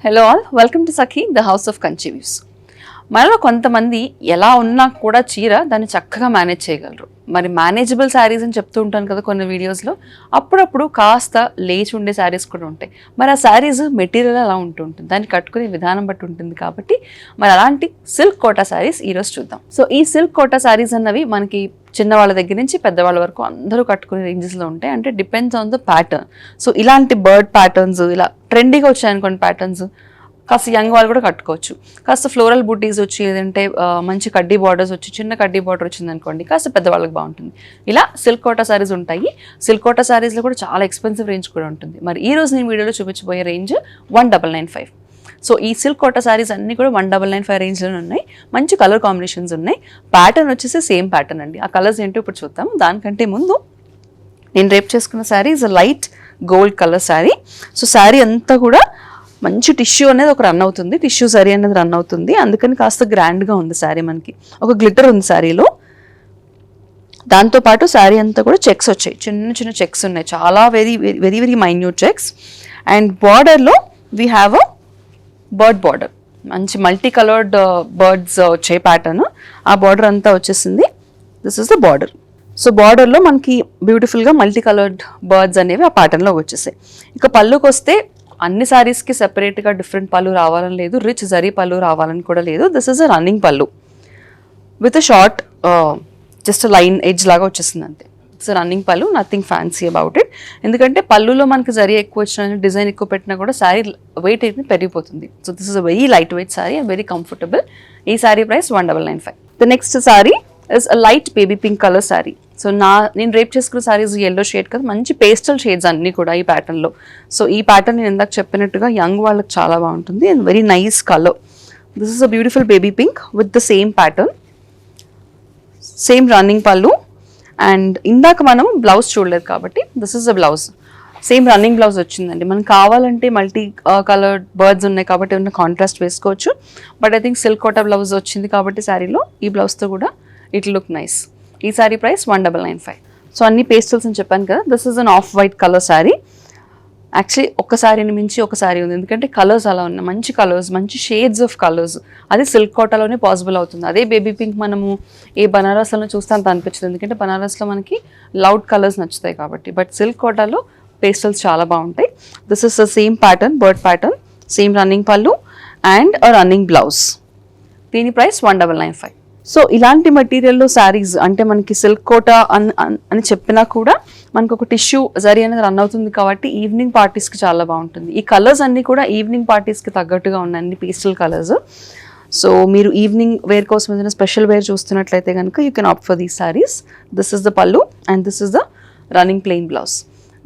Hello all, welcome to Sakhi the house of Kanchi views. మనలో కొంతమంది ఎలా ఉన్నా కూడా చీర దాన్ని చక్కగా మేనేజ్ చేయగలరు. మరి మేనేజబుల్ శారీస్ అని చెప్తూ ఉంటాను కదా కొన్ని వీడియోస్లో. అప్పుడప్పుడు కాస్త లేచి ఉండే శారీస్ కూడా ఉంటాయి. మరి ఆ శారీస్ మెటీరియల్ అలా ఉంటుంటుంది, దాన్ని కట్టుకునే విధానం బట్టి ఉంటుంది. కాబట్టి మరి అలాంటి సిల్క్ కోటా శారీస్ ఈరోజు చూద్దాం. సో ఈ సిల్క్ కోటా శారీస్ అన్నవి మనకి చిన్నవాళ్ళ దగ్గర నుంచి పెద్దవాళ్ళ వరకు అందరూ కట్టుకునే రేంజెస్లో ఉంటాయి. అంటే depends on the pattern. So ఇలాంటి బర్డ్ ప్యాటర్న్స్, ఇలా ట్రెండీగా వచ్చాయనుకోండి ప్యాటర్న్స్, కాస్త యంగ్ వాళ్ళు కూడా కట్టుకోవచ్చు. కాస్త ఫ్లోరల్ బుటీస్ వచ్చి, లేదంటే మంచి కడ్డీ బార్డర్స్ వచ్చి, చిన్న కడ్డీ బార్డర్ వచ్చింది అనుకోండి, కాస్త పెద్దవాళ్ళకి బాగుంటుంది. ఇలా సిల్క్ కోటా శారీస్ ఉంటాయి. సిల్క్ కోటా శారీస్లో కూడా చాలా ఎక్స్పెన్సివ్ రేంజ్ కూడా ఉంటుంది. మరి ఈ రోజు నేను వీడియోలో చూపించబోయే రేంజ్ 1995. సో ఈ సిల్క్ కోటా శారీస్ అన్నీ కూడా 1995 రేంజ్లోనే ఉన్నాయి. మంచి కలర్ కాంబినేషన్స్ ఉన్నాయి. ప్యాటర్న్ వచ్చేసి సేమ్ ప్యాటర్న్ అండి. ఆ కలర్స్ ఏంటో ఇప్పుడు చూద్దాం. దానికంటే ముందు నేను రేపు చేసుకున్న sari is light gold colour sari. So sari అంతా కూడా మంచి టిష్యూ అనేది ఒక రన్ అవుతుంది, టిష్యూ శారీ అనేది రన్ అవుతుంది. అందుకని కాస్త గ్రాండ్గా ఉంది శారీ. మనకి ఒక గ్లిటర్ ఉంది శారీలో. దాంతోపాటు శారీ అంతా కూడా చెక్స్ వచ్చాయి, చిన్న చిన్న చెక్స్ ఉన్నాయి, చాలా very very very minute checks. And బార్డర్లో we have a bird border, మంచి మల్టీ కలర్డ్ బర్డ్స్ వచ్చే ప్యాటర్న్. ఆ బార్డర్ అంతా వచ్చేసింది. This is the border. So బార్డర్లో మనకి బ్యూటిఫుల్గా మల్టీ కలర్డ్ బర్డ్స్ అనేవి ఆ ప్యాటర్న్లో వచ్చేసాయి. ఇక పళ్ళుకి వస్తే అన్ని శారీస్కి సెపరేట్గా డిఫరెంట్ పళ్ళు రావాలని లేదు, రిచ్ జరీ పళ్ళు రావాలని కూడా లేదు. దిస్ ఇస్ అ రన్నింగ్ పళ్ళు with a short just line edge లాగా వచ్చేసింది అంతే. ఇట్స్ రన్నింగ్ పళ్ళు, నథింగ్ ఫ్యాన్సీ అబౌట్ ఇట్. ఎందుకంటే పళ్ళులో మనకి జరీ ఎక్కువ వచ్చిన, డిజైన్ ఎక్కువ పెట్టినా కూడా శారీ వెయిట్ అయితే పెరిగిపోతుంది. So this is a very light weight sari and very comfortable. ఈ sari price 1995. The next sari is a light baby pink colour sari. So నేను రేప్ చేసుకున్న శారీస్ ఎల్లో షేడ్ కదా, మంచి పేస్టల్ షేడ్స్ అన్నీ కూడా ఈ ప్యాటర్న్లో. సో ఈ ప్యాటర్న్ నేను ఇందాక చెప్పినట్టుగా యంగ్ వాళ్ళకి చాలా బాగుంటుంది and very nice colour. This is a beautiful baby pink with the same pattern, same running పళ్ళు. అండ్ ఇందాక మనం బ్లౌజ్ చూడలేదు కాబట్టి this is the blouse. Same running blouse వచ్చిందండి. మనకు కావాలంటే మల్టీ కలర్డ్ బర్డ్స్ ఉన్నాయి కాబట్టి ఉన్న కాంట్రాస్ట్ వేసుకోవచ్చు. But I think silk Kota blouse వచ్చింది కాబట్టి శారీలో ఈ బ్లౌజ్తో కూడా ఇట్ లుక్ నైస్. ఈ శారీ ప్రైస్ 1995. సో అన్ని పేస్టల్స్ అని చెప్పాను కదా. This is an off white colour sari. Actually ఒక శారీని మించి ఒక శారీ ఉంది, ఎందుకంటే కలర్స్ అలా ఉన్నాయి, మంచి కలర్స్, మంచి షేడ్స్ ఆఫ్ కలర్స్. అది సిల్క్ కోటాలోనే పాసిబుల్ అవుతుంది. అదే బేబీ పింక్ మనము ఏ బనారస్లో చూస్తే అంత అనిపించదు, ఎందుకంటే బనారస్లో మనకి లౌడ్ కలర్స్ నచ్చుతాయి కాబట్టి. బట్ సిల్క్ కోటాలో పేస్టల్స్ చాలా బాగుంటాయి. This is the same pattern, bird pattern, same running పళ్ళు అండ్ అ రన్నింగ్ బ్లౌజ్. దీని ప్రైస్ 1995. సో ఇలాంటి మెటీరియల్లో శారీస్ అంటే మనకి సిల్క్ కోటా అని చెప్పినా కూడా మనకు ఒక టిష్యూ జరీ అనేది రన్ అవుతుంది కాబట్టి ఈవినింగ్ పార్టీస్కి చాలా బాగుంటుంది. ఈ కలర్స్ అన్నీ కూడా ఈవినింగ్ పార్టీస్కి తగ్గట్టుగా ఉన్నాయి, అన్ని పేస్టల్ కలర్స్. సో మీరు ఈవినింగ్ వేర్ కోసం ఏదైనా స్పెషల్ వేర్ చూస్తున్నట్లయితే కనుక you can opt for these saris. This is the pallu and this is the running plain blouse.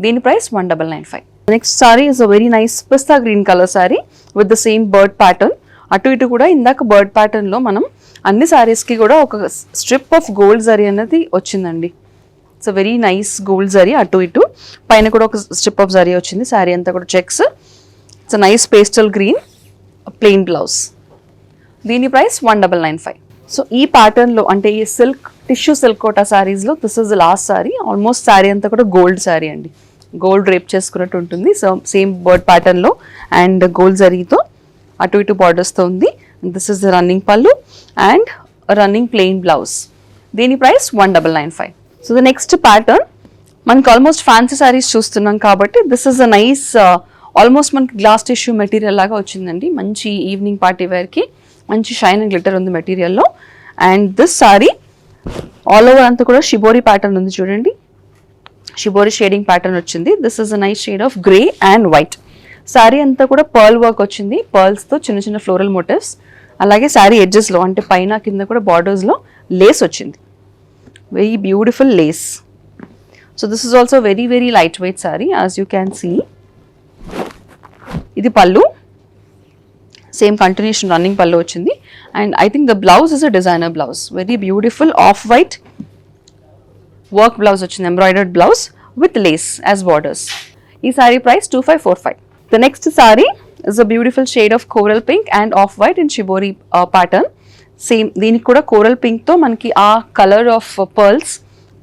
దీని price 1995. Next sari is a very nice pista green colour sari with the same bird pattern. అటు ఇటు కూడా ఇందాక bird ప్యాటర్న్లో మనం అన్ని శారీస్కి కూడా ఒక స్ట్రిప్ ఆఫ్ గోల్డ్ జరీ అనేది వచ్చిందండి. It's a very nice gold zari. అటు ఇటు పైన కూడా ఒక స్ట్రిప్ ఆఫ్ జరీ వచ్చింది. శారీ అంతా కూడా checks. It's a nice pastel green plain blouse. దీని ప్రైస్ 1995. సో ఈ ప్యాటర్న్లో అంటే ఈ సిల్క్ టిష్యూ సిల్క్ కోటా శారీస్లో this is the last sari. Almost sari అంతా కూడా గోల్డ్ శారీ అండి, గోల్డ్ రేప్ చేసుకున్నట్టు ఉంటుంది. సో సేమ్ బర్డ్ ప్యాటర్న్లో అండ్ గోల్డ్ జరీతో అటు ఇటు బార్డర్స్తో ఉంది. దిస్ ఇస్ ద రన్నింగ్ పళ్ళు అండ్ రన్నింగ్ ప్లెయిన్ బ్లౌజ్. దీని price 1995. So the next pattern మనకి ఆల్మోస్ట్ ఫ్యాన్సీ శారీస్ చూస్తున్నాం కాబట్టి this is a nice almost మనకి గ్లాస్ టిష్యూ మెటీరియల్ లాగా వచ్చిందండి. మంచి ఈవినింగ్ పార్టీ వేర్కి మంచి షైన్ అండ్ గ్లిటర్ ఉంది మెటీరియల్లో. And this sari all over అంతా కూడా షిబోరి ప్యాటర్న్ ఉంది చూడండి, షిబోరి షేడింగ్ ప్యాటర్న్ వచ్చింది. This is a nice shade of grey and white. Sari అంతా కూడా పర్ల్ వర్క్ వచ్చింది, పర్ల్స్తో చిన్న చిన్న ఫ్లోరల్ మోటివ్స్. అలాగే శారీ ఎడ్జెస్లో అంటే పైన కింద కూడా బార్డర్స్లో లేస్ వచ్చింది, very beautiful lace. So this is also very very light weight sari as you can see. ఇది pallu, same continuation running pallu వచ్చింది. And I think the blouse is a designer blouse, very beautiful off white work blouse వచ్చింది, embroidered blouse with lace as borders. ఈ sari price 2545. The next sari is a beautiful shade of coral pink and off white in shibori pattern. Same దీనికి కూడా coral పింక్తో మనకి ఆ colour of pearls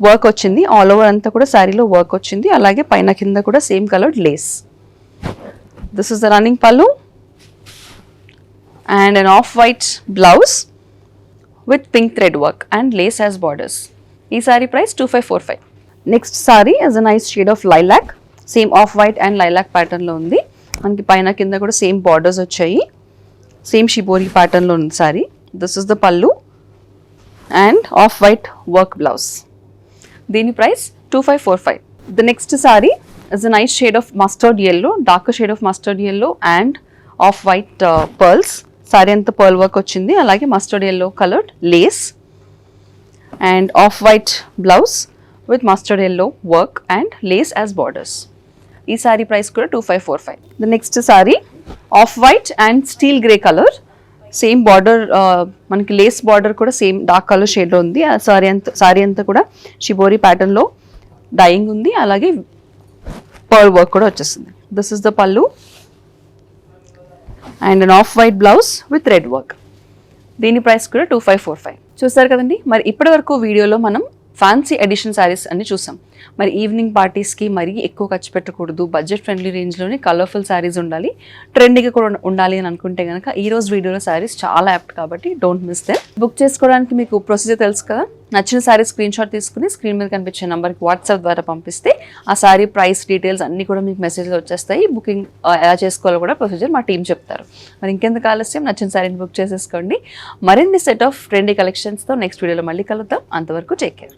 work వచ్చింది. All over అంతా కూడా శారీలో వర్క్ వచ్చింది. అలాగే పైన కింద కూడా same coloured lace. This is the running pallu and an off-white blouse with pink thread work and lace as borders. ఈ sari price 2545. Next sari as a nice shade of lilac, same off white and lilac ప్యాటర్న్లో ఉంది. మనకి పైన కింద కూడా same borders వచ్చాయి, same shibori ప్యాటర్న్లో ఉంది sari. This is the pallu and off white work blouse. దీని price 2545. The next sari is a nice shade of mustard yellow, dark shade of mustard yellow and off white pearls. Sari అంతా pearl work వచ్చింది, అలాగే mustard yellow coloured lace and off-white blouse with mustard yellow work and lace as borders. ఈ sari price కూడా 2545. The next sorry of white and steel grey colour, same border, మనకి lace border కూడా same dark colour షేడ్లో ఉంది. ఆ sorry అంతా కూడా shibori ప్యాటర్న్లో డైయింగ్ ఉంది, అలాగే పర్ల్ వర్క్ కూడా వచ్చేస్తుంది. This is the pallu and an off white blouse with red work. దీని ప్రైస్ కూడా 2545. చూస్తారు కదండి, మరి ఇప్పటి వరకు వీడియోలో మనం ఫ్యాన్సీ ఎడిషన్ శారీస్ అన్ని చూసాం. మరి ఈవినింగ్ పార్టీస్కి మరీ ఎక్కువ ఖర్చు పెట్టకూడదు, బడ్జెట్ ఫ్రెండ్లీ రేంజ్లోనే కలర్ఫుల్ శారీస్ ఉండాలి, ట్రెండీగా కూడా ఉండాలి అని అనుకుంటే కనుక ఈ రోజు వీడియోలో శారీస్ చాలా యాప్ట్ కాబట్టి డోంట్ మిస్ దెమ్. బుక్ చేసుకోవడానికి మీకు ప్రొసీజర్ తెలుసు కదా. నచ్చిన శారీ స్క్రీన్ షాట్ తీసుకుని స్క్రీన్ మీద కనిపించే నెంబర్కి వాట్సాప్ ద్వారా పంపిస్తే ఆ శారీ ప్రైస్ డీటెయిల్స్ అన్నీ కూడా మీకు మెసేజ్లో వచ్చేస్తాయి. బుకింగ్ ఎలా చేసుకోవాలో కూడా ప్రొసీజర్ మా టీం చెప్తారు. మరి ఇంకెందుకు ఆలస్యం, నచ్చిన శారీని బుక్ చేసేసుకోండి. మరిన్ని సెట్ ఆఫ్ ట్రెండీ కలెక్షన్స్తో నెక్స్ట్ వీడియోలో మళ్ళీ కలుద్దాం. అంతవరకు టేక్ కేర్.